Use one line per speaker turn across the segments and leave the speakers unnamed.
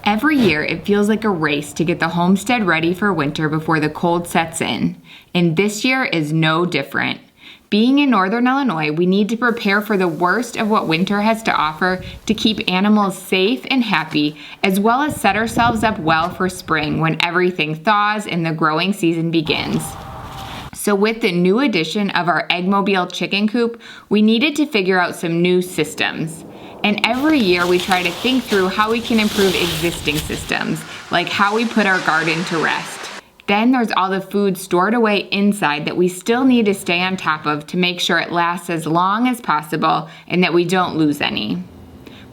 Every year, it feels like a race to get the homestead ready for winter before the cold sets in, and this year is no different. Being in Northern Illinois, we need to prepare for the worst of what winter has to offer to keep animals safe and happy, as well as set ourselves up well for spring when everything thaws and the growing season begins. So with the new addition of our Eggmobile chicken coop, we needed to figure out some new systems. And every year we try to think through how we can improve existing systems, like how we put our garden to rest. Then there's all the food stored away inside that we still need to stay on top of to make sure it lasts as long as possible and that we don't lose any.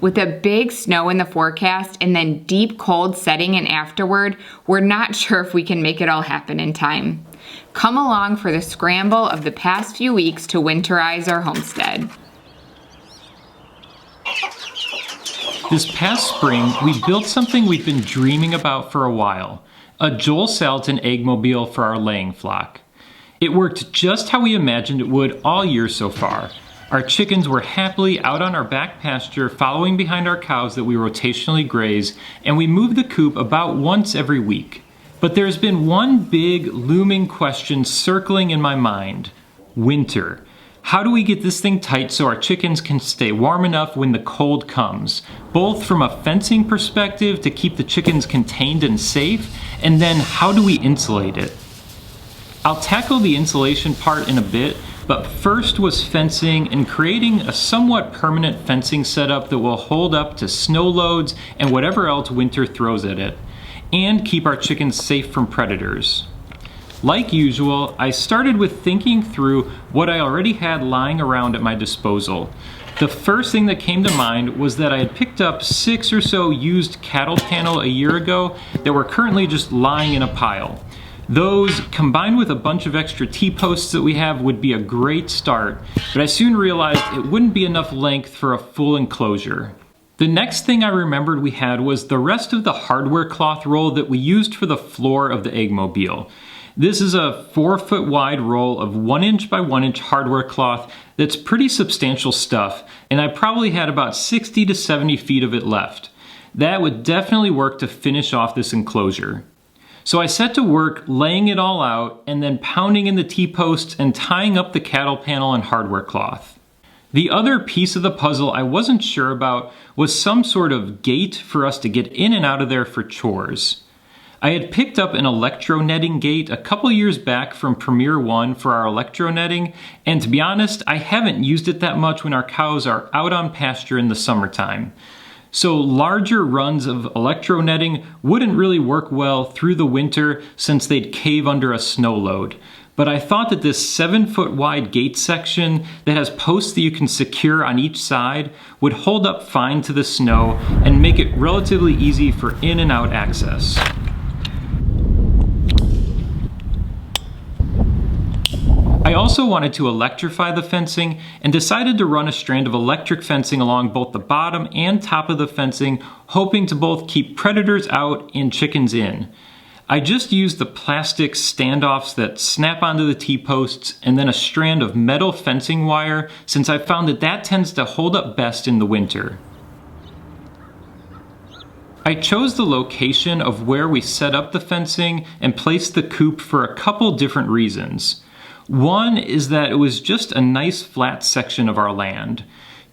With a big snow in the forecast and then deep cold setting in afterward, we're not sure if we can make it all happen in time. Come along for the scramble of the past few weeks to winterize our homestead.
This past spring, we built something we've been dreaming about for a while, a Joel Salatin Eggmobile for our laying flock. It worked just how we imagined it would all year so far. Our chickens were happily out on our back pasture following behind our cows that we rotationally graze, and we moved the coop about once every week. But there's been one big looming question circling in my mind: winter. How do we get this thing tight so our chickens can stay warm enough when the cold comes? Both from a fencing perspective to keep the chickens contained and safe, and then how do we insulate it? I'll tackle the insulation part in a bit, but first was fencing and creating a somewhat permanent fencing setup that will hold up to snow loads and whatever else winter throws at it, and keep our chickens safe from predators. Like usual, I started with thinking through what I already had lying around at my disposal. The first thing that came to mind was that I had picked up 6 or so used cattle panel a year ago that were currently just lying in a pile. Those, combined with a bunch of extra T-posts that we have, would be a great start, but I soon realized it wouldn't be enough length for a full enclosure. The next thing I remembered we had was the rest of the hardware cloth roll that we used for the floor of the Eggmobile. This is a 4-foot wide roll of 1 inch by 1 inch hardware cloth that's pretty substantial stuff, and I probably had about 60 to 70 feet of it left. That would definitely work to finish off this enclosure. So I set to work laying it all out and then pounding in the T-posts and tying up the cattle panel and hardware cloth. The other piece of the puzzle I wasn't sure about was some sort of gate for us to get in and out of there for chores. I had picked up an electro-netting gate a couple years back from Premier One for our electro-netting, and to be honest, I haven't used it that much when our cows are out on pasture in the summertime. So larger runs of electro-netting wouldn't really work well through the winter since they'd cave under a snow load. But I thought that this 7-foot wide gate section that has posts that you can secure on each side would hold up fine to the snow and make it relatively easy for in and out access. I also wanted to electrify the fencing and decided to run a strand of electric fencing along both the bottom and top of the fencing, hoping to both keep predators out and chickens in. I just used the plastic standoffs that snap onto the T-posts and then a strand of metal fencing wire, since I found that that tends to hold up best in the winter. I chose the location of where we set up the fencing and placed the coop for a couple different reasons. One is that it was just a nice flat section of our land.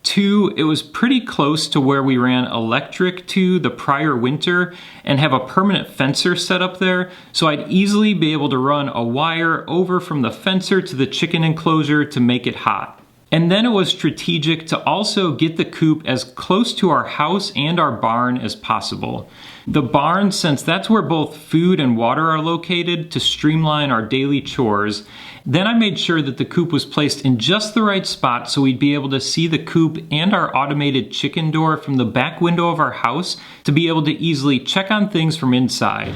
2, it was pretty close to where we ran electric to the prior winter and have a permanent fencer set up there, so I'd easily be able to run a wire over from the fencer to the chicken enclosure to make it hot. And then it was strategic to also get the coop as close to our house and our barn as possible. The barn, since that's where both food and water are located, to streamline our daily chores. Then I made sure that the coop was placed in just the right spot so we'd be able to see the coop and our automated chicken door from the back window of our house to be able to easily check on things from inside.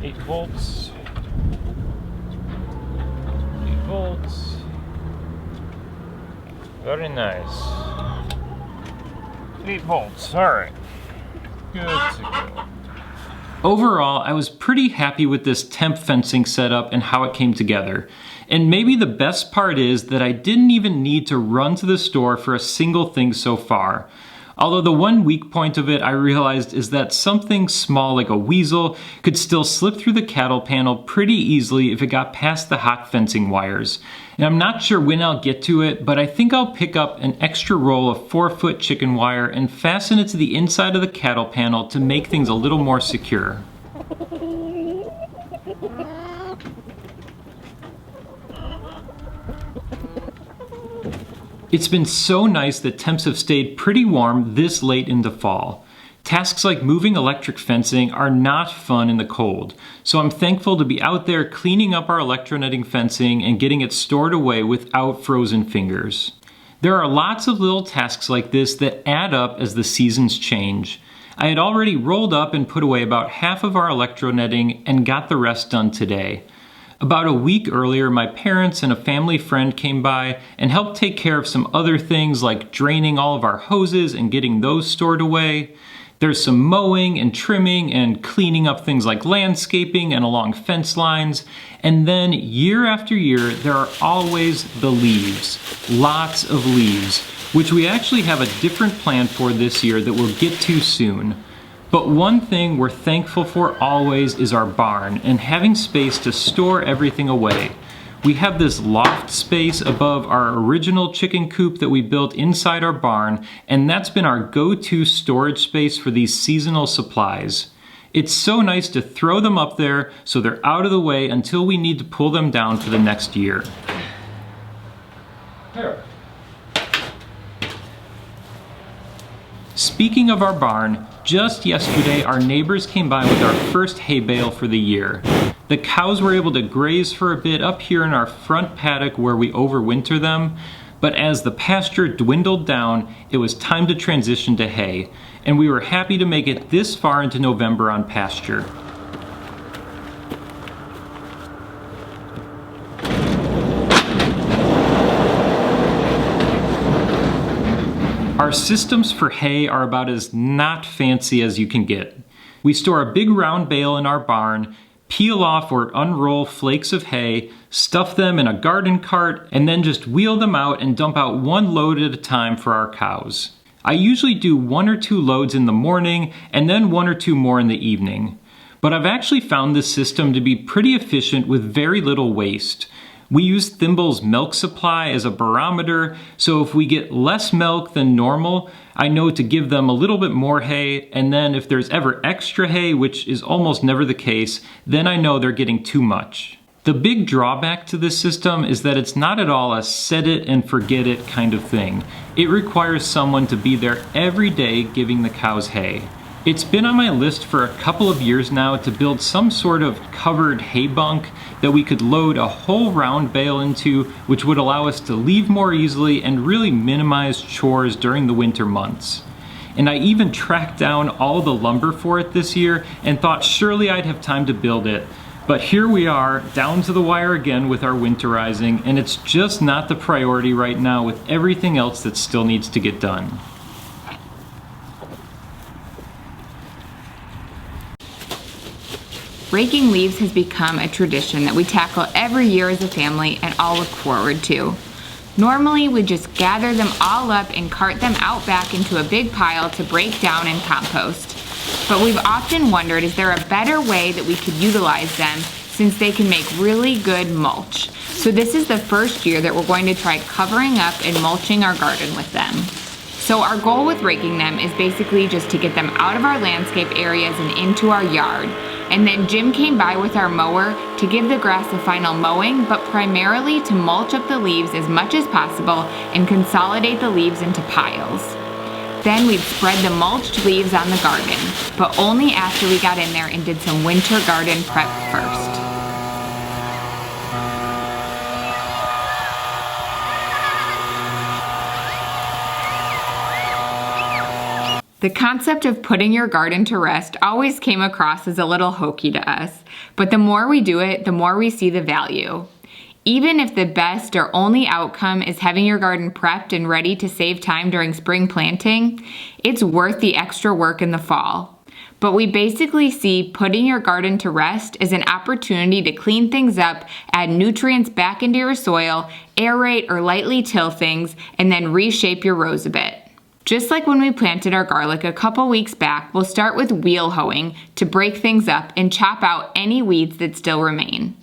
8 volts. 8 volts. Very nice. 8 volts, alright. Good to go. Overall, I was pretty happy with this temp fencing setup and how it came together. And maybe the best part is that I didn't even need to run to the store for a single thing so far. Although the one weak point of it I realized is that something small like a weasel could still slip through the cattle panel pretty easily if it got past the hot fencing wires. And I'm not sure when I'll get to it, but I think I'll pick up an extra roll of 4-foot chicken wire and fasten it to the inside of the cattle panel to make things a little more secure. It's been so nice that temps have stayed pretty warm this late into fall. Tasks like moving electric fencing are not fun in the cold, so I'm thankful to be out there cleaning up our electronetting fencing and getting it stored away without frozen fingers. There are lots of little tasks like this that add up as the seasons change. I had already rolled up and put away about half of our electronetting and got the rest done today. About a week earlier, my parents and a family friend came by and helped take care of some other things like draining all of our hoses and getting those stored away. There's some mowing and trimming and cleaning up things like landscaping and along fence lines. And then year after year, there are always the leaves. Lots of leaves, which we actually have a different plan for this year that we'll get to soon. But one thing we're thankful for always is our barn and having space to store everything away. We have this loft space above our original chicken coop that we built inside our barn, and that's been our go-to storage space for these seasonal supplies. It's so nice to throw them up there so they're out of the way until we need to pull them down for the next year. There. Speaking of our barn, just yesterday our neighbors came by with our first hay bale for the year. The cows were able to graze for a bit up here in our front paddock where we overwinter them, but as the pasture dwindled down, it was time to transition to hay, and we were happy to make it this far into November on pasture. Our systems for hay are about as not fancy as you can get. We store a big round bale in our barn, peel off or unroll flakes of hay, stuff them in a garden cart, and then just wheel them out and dump out one load at a time for our cows. I usually do 1 or 2 loads in the morning and then 1 or 2 more in the evening. But I've actually found this system to be pretty efficient with very little waste. We use Thimble's milk supply as a barometer, so if we get less milk than normal, I know to give them a little bit more hay, and then if there's ever extra hay, which is almost never the case, then I know they're getting too much. The big drawback to this system is that it's not at all a set it and forget it kind of thing. It requires someone to be there every day giving the cows hay. It's been on my list for a couple of years now to build some sort of covered hay bunk that we could load a whole round bale into, which would allow us to leave more easily and really minimize chores during the winter months. And I even tracked down all the lumber for it this year and thought surely I'd have time to build it. But here we are, down to the wire again with our winterizing, and it's just not the priority right now with everything else that still needs to get done.
Raking leaves has become a tradition that we tackle every year as a family and all look forward to. Normally, we just gather them all up and cart them out back into a big pile to break down and compost. But we've often wondered, is there a better way that we could utilize them since they can make really good mulch? So this is the first year that we're going to try covering up and mulching our garden with them. So our goal with raking them is basically just to get them out of our landscape areas and into our yard. And then Jim came by with our mower to give the grass a final mowing, but primarily to mulch up the leaves as much as possible and consolidate the leaves into piles. Then we'd spread the mulched leaves on the garden, but only after we got in there and did some winter garden prep first. The concept of putting your garden to rest always came across as a little hokey to us, but the more we do it, the more we see the value. Even if the best or only outcome is having your garden prepped and ready to save time during spring planting, it's worth the extra work in the fall. but we basically see putting your garden to rest as an opportunity to clean things up, add nutrients back into your soil, aerate or lightly till things, and then reshape your rows a bit. Just like when we planted our garlic a couple weeks back, we'll start with wheel hoeing to break things up and chop out any weeds that still remain.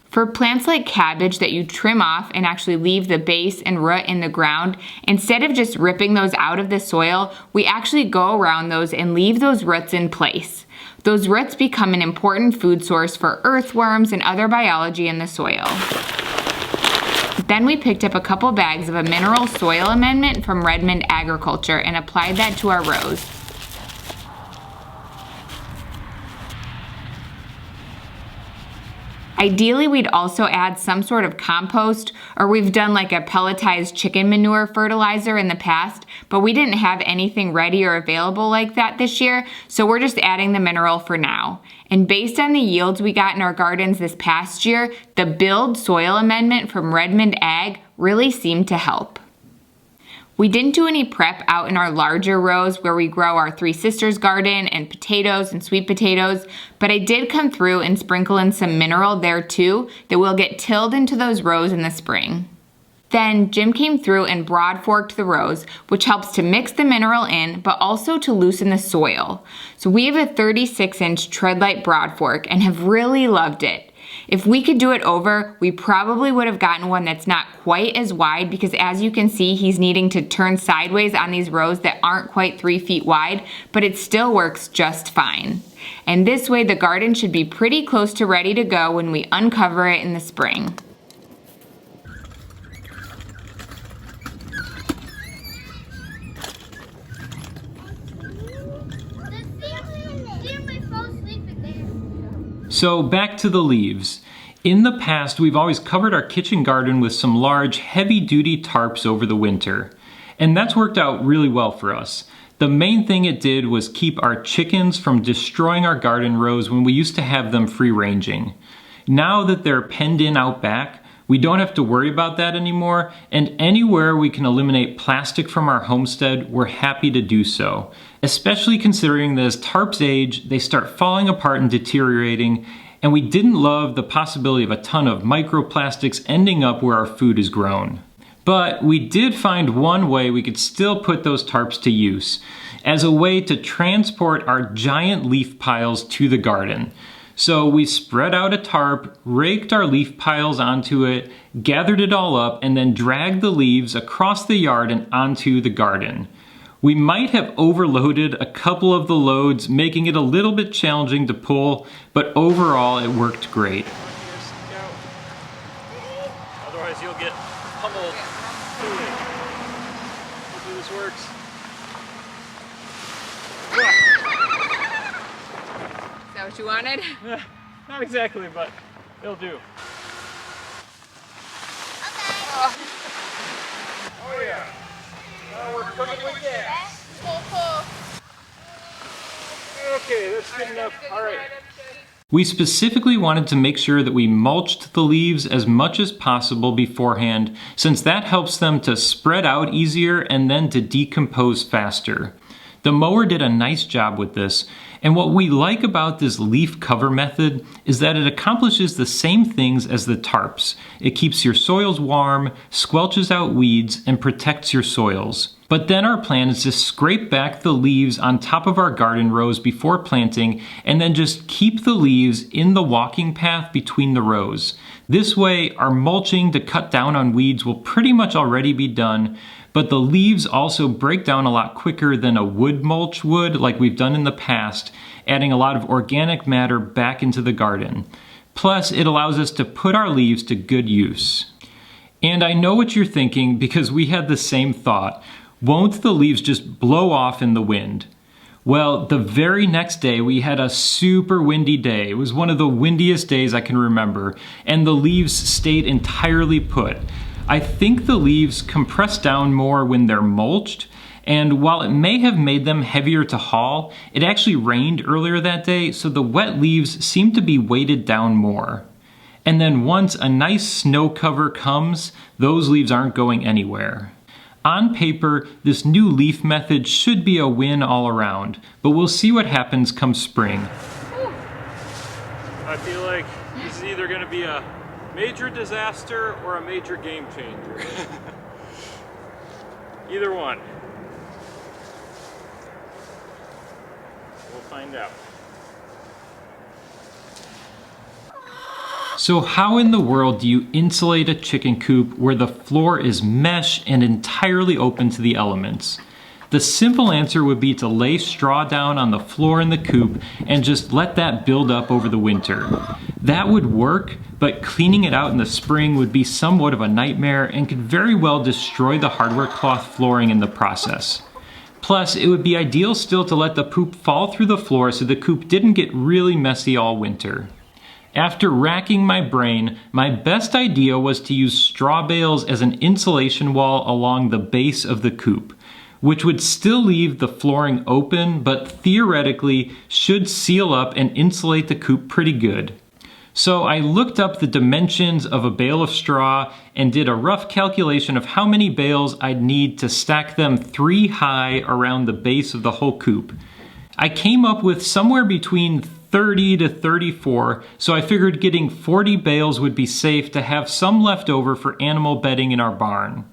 For plants like cabbage that you trim off and actually leave the base and root in the ground, instead of just ripping those out of the soil, we actually go around those and leave those roots in place. Those roots become an important food source for earthworms and other biology in the soil. Then we picked up a couple bags of a mineral soil amendment from Redmond Agriculture and applied that to our rows. Ideally, we'd also add some sort of compost, or we've done like a pelletized chicken manure fertilizer in the past, but we didn't have anything ready or available like that this year, so we're just adding the mineral for now. And based on the yields we got in our gardens this past year, the Build Soil Amendment from Redmond Ag really seemed to help. We didn't do any prep out in our larger rows where we grow our Three Sisters garden and potatoes and sweet potatoes, but I did come through and sprinkle in some mineral there too that will get tilled into those rows in the spring. Then Jim came through and broad forked the rows, which helps to mix the mineral in, but also to loosen the soil. So we have a 36-inch treadlight broad fork and have really loved it. If we could do it over, we probably would have gotten one that's not quite as wide because as you can see, he's needing to turn sideways on these rows that aren't quite 3 feet wide, but it still works just fine. And this way the garden should be pretty close to ready to go when we uncover it in the spring.
So back to the leaves. In the past, we've always covered our kitchen garden with some large, heavy-duty tarps over the winter. And that's worked out really well for us. The main thing it did was keep our chickens from destroying our garden rows when we used to have them free-ranging. Now that they're penned in out back, we don't have to worry about that anymore, and anywhere we can eliminate plastic from our homestead, we're happy to do so. Especially considering that as tarps age, they start falling apart and deteriorating, and we didn't love the possibility of a ton of microplastics ending up where our food is grown. But we did find one way we could still put those tarps to use, as a way to transport our giant leaf piles to the garden. So we spread out a tarp, raked our leaf piles onto it, gathered it all up, and then dragged the leaves across the yard and onto the garden. We might have overloaded a couple of the loads, making it a little bit challenging to pull, but overall it worked great.
Otherwise you'll get pummeled. Hopefully this works.
Is that what you wanted?
Not exactly, but it'll do.
Oh.
Oh yeah. Now we're cooking with gas. Okay, that's good enough. All right.
We specifically wanted to make sure that we mulched the leaves as much as possible beforehand, since that helps them to spread out easier and then to decompose faster. The mower did a nice job with this, and what we like about this leaf cover method is that it accomplishes the same things as the tarps. It keeps your soils warm, squelches out weeds, and protects your soils. But then our plan is to scrape back the leaves on top of our garden rows before planting, and then just keep the leaves in the walking path between the rows. This way, our mulching to cut down on weeds will pretty much already be done, but the leaves also break down a lot quicker than a wood mulch would, like we've done in the past, adding a lot of organic matter back into the garden. Plus, it allows us to put our leaves to good use. And I know what you're thinking, because we had the same thought. Won't the leaves just blow off in the wind? Well, the very next day we had a super windy day. It was one of the windiest days I can remember, and the leaves stayed entirely put. I think the leaves compress down more when they're mulched, and while it may have made them heavier to haul, it actually rained earlier that day, so the wet leaves seem to be weighted down more. And then once a nice snow cover comes, those leaves aren't going anywhere. On paper, this new leaf method should be a win all around, but we'll see what happens come spring.
I feel like this is either going to be a major disaster or a major game changer. Either one. We'll find out.
So how in the world do you insulate a chicken coop where the floor is mesh and entirely open to the elements? The simple answer would be to lay straw down on the floor in the coop and just let that build up over the winter. That would work, but cleaning it out in the spring would be somewhat of a nightmare and could very well destroy the hardware cloth flooring in the process. Plus, it would be ideal still to let the poop fall through the floor so the coop didn't get really messy all winter. After racking my brain, my best idea was to use straw bales as an insulation wall along the base of the coop, which would still leave the flooring open, but theoretically should seal up and insulate the coop pretty good. So I looked up the dimensions of a bale of straw and did a rough calculation of how many bales I'd need to stack them 3 high around the base of the whole coop. I came up with somewhere between 30 to 34, so I figured getting 40 bales would be safe to have some left over for animal bedding in our barn.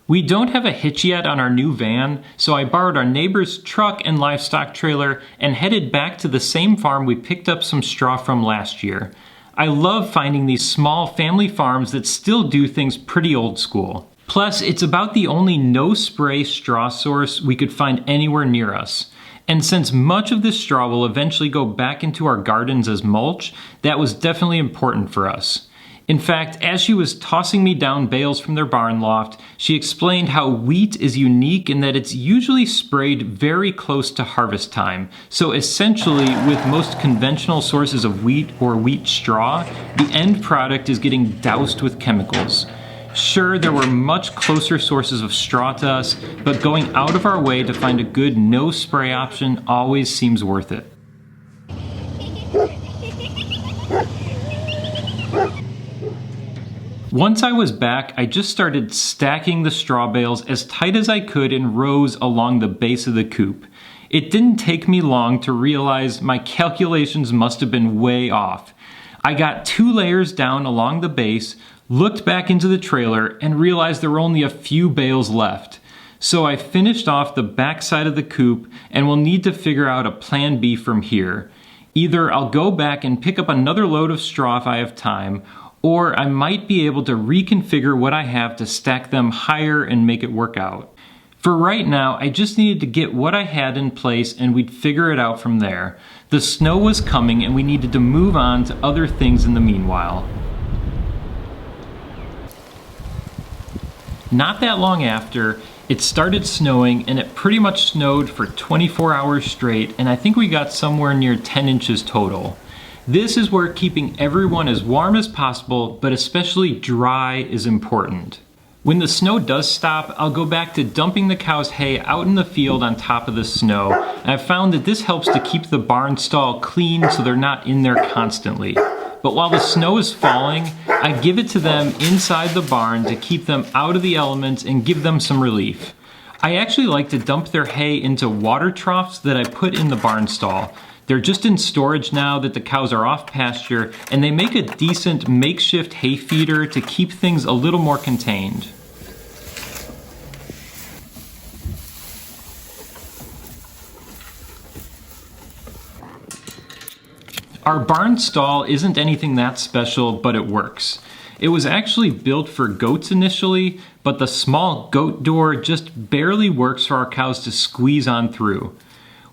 We don't have a hitch yet on our new van, so I borrowed our neighbor's truck and livestock trailer and headed back to the same farm we picked up some straw from last year. I love finding these small family farms that still do things pretty old school. Plus, it's about the only no-spray straw source we could find anywhere near us. And since much of this straw will eventually go back into our gardens as mulch, that was definitely important for us. In fact, as she was tossing me down bales from their barn loft, she explained how wheat is unique in that it's usually sprayed very close to harvest time. So essentially, with most conventional sources of wheat or wheat straw, the end product is getting doused with chemicals. Sure, there were much closer sources of straw to us, but going out of our way to find a good no-spray option always seems worth it. Once I was back, I just started stacking the straw bales as tight as I could in rows along the base of the coop. It didn't take me long to realize my calculations must have been way off. I got 2 layers down along the base, looked back into the trailer, and realized there were only a few bales left. So I finished off the back side of the coop and will need to figure out a plan B from here. Either I'll go back and pick up another load of straw if I have time, or I might be able to reconfigure what I have to stack them higher and make it work out. For right now, I just needed to get what I had in place and we'd figure it out from there. The snow was coming and we needed to move on to other things in the meanwhile. Not that long after, it started snowing and it pretty much snowed for 24 hours straight, and I think we got somewhere near 10 inches total. This is where keeping everyone as warm as possible, but especially dry, is important. When the snow does stop, I'll go back to dumping the cows' hay out in the field on top of the snow, and I've found that this helps to keep the barn stall clean so they're not in there constantly. But while the snow is falling, I give it to them inside the barn to keep them out of the elements and give them some relief. I actually like to dump their hay into water troughs that I put in the barn stall. They're just in storage now that the cows are off pasture, and they make a decent makeshift hay feeder to keep things a little more contained. Our barn stall isn't anything that special, but it works. It was actually built for goats initially, but the small goat door just barely works for our cows to squeeze on through.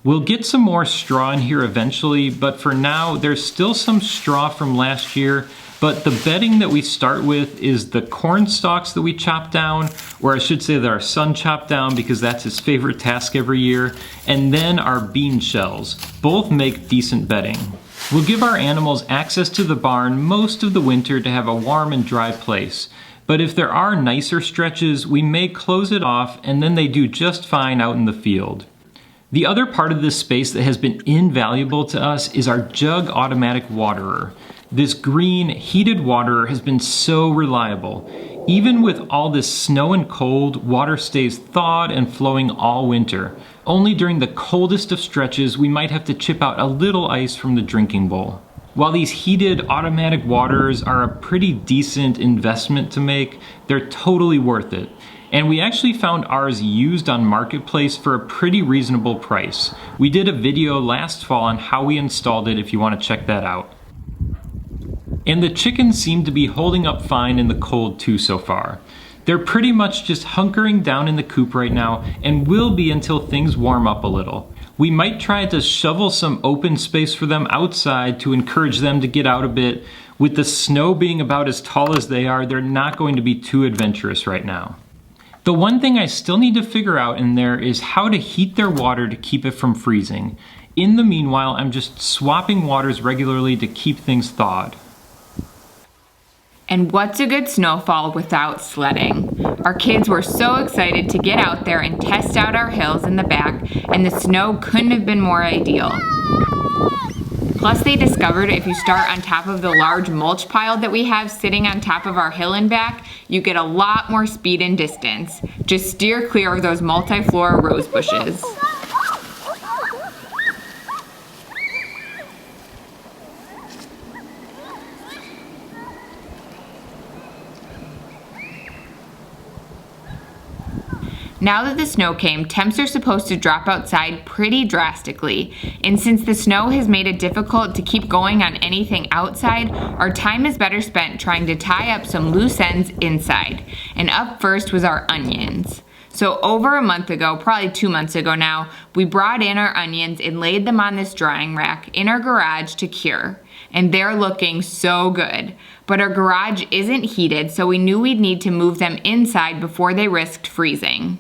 We'll get some more straw in here eventually, but for now there's still some straw from last year, but the bedding that we start with is the corn stalks that we chopped down, or I should say that our son chopped down because that's his favorite task every year, and then our bean shells. Both make decent bedding. We'll give our animals access to the barn most of the winter to have a warm and dry place, but if there are nicer stretches, we may close it off and then they do just fine out in the field. The other part of this space that has been invaluable to us is our jug automatic waterer. This green heated waterer has been so reliable. Even with all this snow and cold, water stays thawed and flowing all winter. Only during the coldest of stretches, we might have to chip out a little ice from the drinking bowl. While these heated automatic waters are a pretty decent investment to make, they're totally worth it. And we actually found ours used on Marketplace for a pretty reasonable price. We did a video last fall on how we installed it if you want to check that out. And the chickens seem to be holding up fine in the cold too so far. They're pretty much just hunkering down in the coop right now and will be until things warm up a little. We might try to shovel some open space for them outside to encourage them to get out a bit. With the snow being about as tall as they are, they're not going to be too adventurous right now. The one thing I still need to figure out in there is how to heat their water to keep it from freezing. In the meanwhile, I'm just swapping waters regularly to keep things thawed.
And what's a good snowfall without sledding? Our kids were so excited to get out there and test out our hills in the back, and the snow couldn't have been more ideal. Plus, they discovered if you start on top of the large mulch pile that we have sitting on top of our hill and back, you get a lot more speed and distance. Just steer clear of those multiflora rose bushes. Now that the snow came, temps are supposed to drop outside pretty drastically, and since the snow has made it difficult to keep going on anything outside, our time is better spent trying to tie up some loose ends inside. And up first was our onions. So over a month ago, probably 2 months ago now, we brought in our onions and laid them on this drying rack in our garage to cure. And they're looking so good. But our garage isn't heated, so we knew we'd need to move them inside before they risked freezing.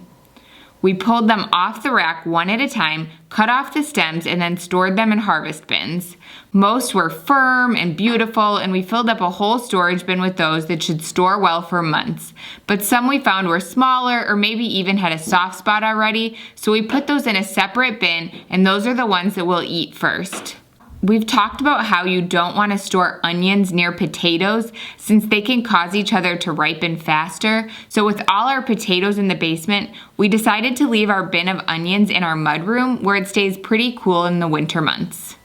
We pulled them off the rack one at a time, cut off the stems, and then stored them in harvest bins. Most were firm and beautiful, and we filled up a whole storage bin with those that should store well for months. But some we found were smaller or maybe even had a soft spot already, so we put those in a separate bin, and those are the ones that we'll eat first. We've talked about how you don't want to store onions near potatoes since they can cause each other to ripen faster. So with all our potatoes in the basement, we decided to leave our bin of onions in our mudroom where it stays pretty cool in the winter months.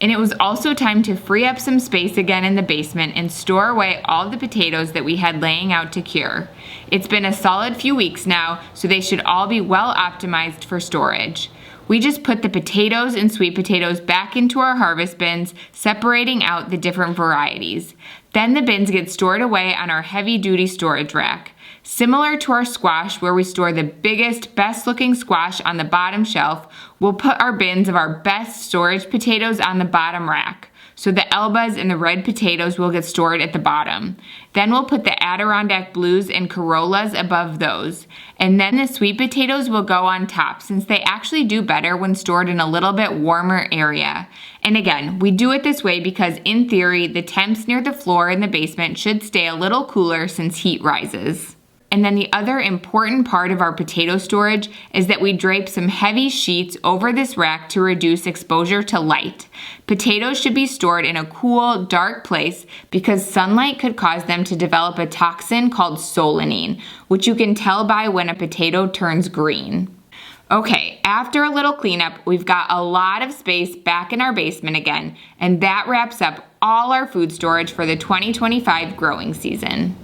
And it was also time to free up some space again in the basement and store away all the potatoes that we had laying out to cure. It's been a solid few weeks now, so they should all be well optimized for storage. We just put the potatoes and sweet potatoes back into our harvest bins, separating out the different varieties. Then the bins get stored away on our heavy-duty storage rack. Similar to our squash, where we store the biggest, best-looking squash on the bottom shelf, we'll put our bins of our best storage potatoes on the bottom rack. So the Elbas and the red potatoes will get stored at the bottom. Then we'll put the Adirondack Blues and Corollas above those. And then the sweet potatoes will go on top since they actually do better when stored in a little bit warmer area. And again, we do it this way because in theory, the temps near the floor in the basement should stay a little cooler since heat rises. And then the other important part of our potato storage is that we drape some heavy sheets over this rack to reduce exposure to light. Potatoes should be stored in a cool, dark place because sunlight could cause them to develop a toxin called solanine, which you can tell by when a potato turns green. Okay, after a little cleanup, we've got a lot of space back in our basement again, and that wraps up all our food storage for the 2025 growing season.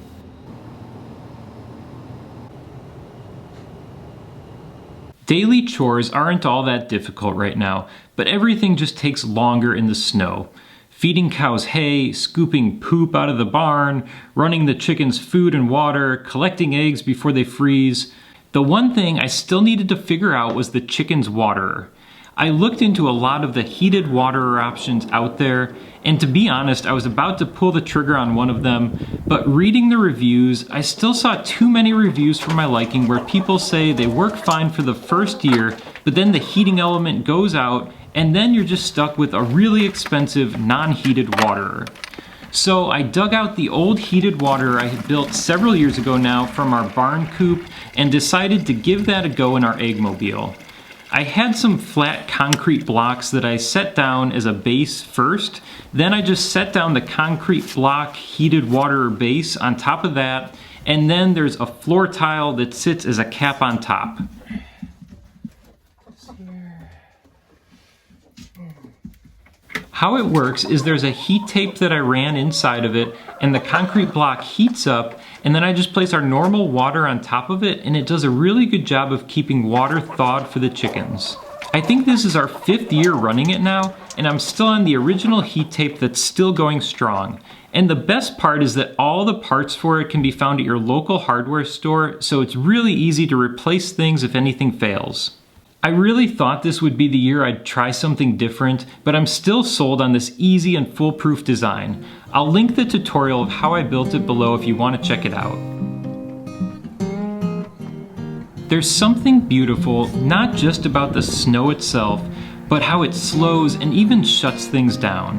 Daily chores aren't all that difficult right now, but everything just takes longer in the snow. Feeding cows hay, scooping poop out of the barn, running the chickens food and water, collecting eggs before they freeze. The one thing I still needed to figure out was the chicken's waterer. I looked into a lot of the heated waterer options out there, and to be honest, I was about to pull the trigger on one of them, but reading the reviews, I still saw too many reviews for my liking where people say they work fine for the first year, but then the heating element goes out, and then you're just stuck with a really expensive non-heated waterer. So I dug out the old heated waterer I had built several years ago now from our barn coop and decided to give that a go in our eggmobile. I had some flat concrete blocks that I set down as a base first. Then I just set down the concrete block heated water base on top of that. And then there's a floor tile that sits as a cap on top. How it works is there's a heat tape that I ran inside of it, and the concrete block heats up, and then I just place our normal water on top of it, and it does a really good job of keeping water thawed for the chickens. I think this is our 5th year running it now, and I'm still on the original heat tape that's still going strong. And the best part is that all the parts for it can be found at your local hardware store, so it's really easy to replace things if anything fails. I really thought this would be the year I'd try something different, but I'm still sold on this easy and foolproof design. I'll link the tutorial of how I built it below if you want to check it out. There's something beautiful, not just about the snow itself, but how it slows and even shuts things down.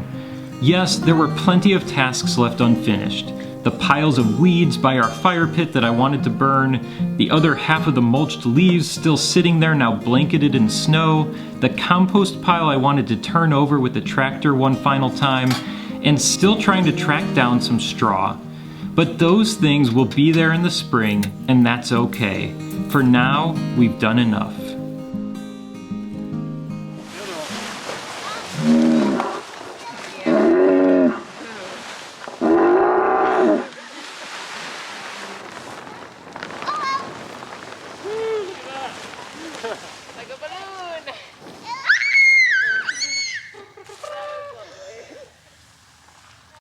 Yes, there were plenty of tasks left unfinished. The piles of weeds by our fire pit that I wanted to burn, the other half of the mulched leaves still sitting there now blanketed in snow, the compost pile I wanted to turn over with the tractor one final time, and still trying to track down some straw. But those things will be there in the spring, and that's okay. For now, we've done enough.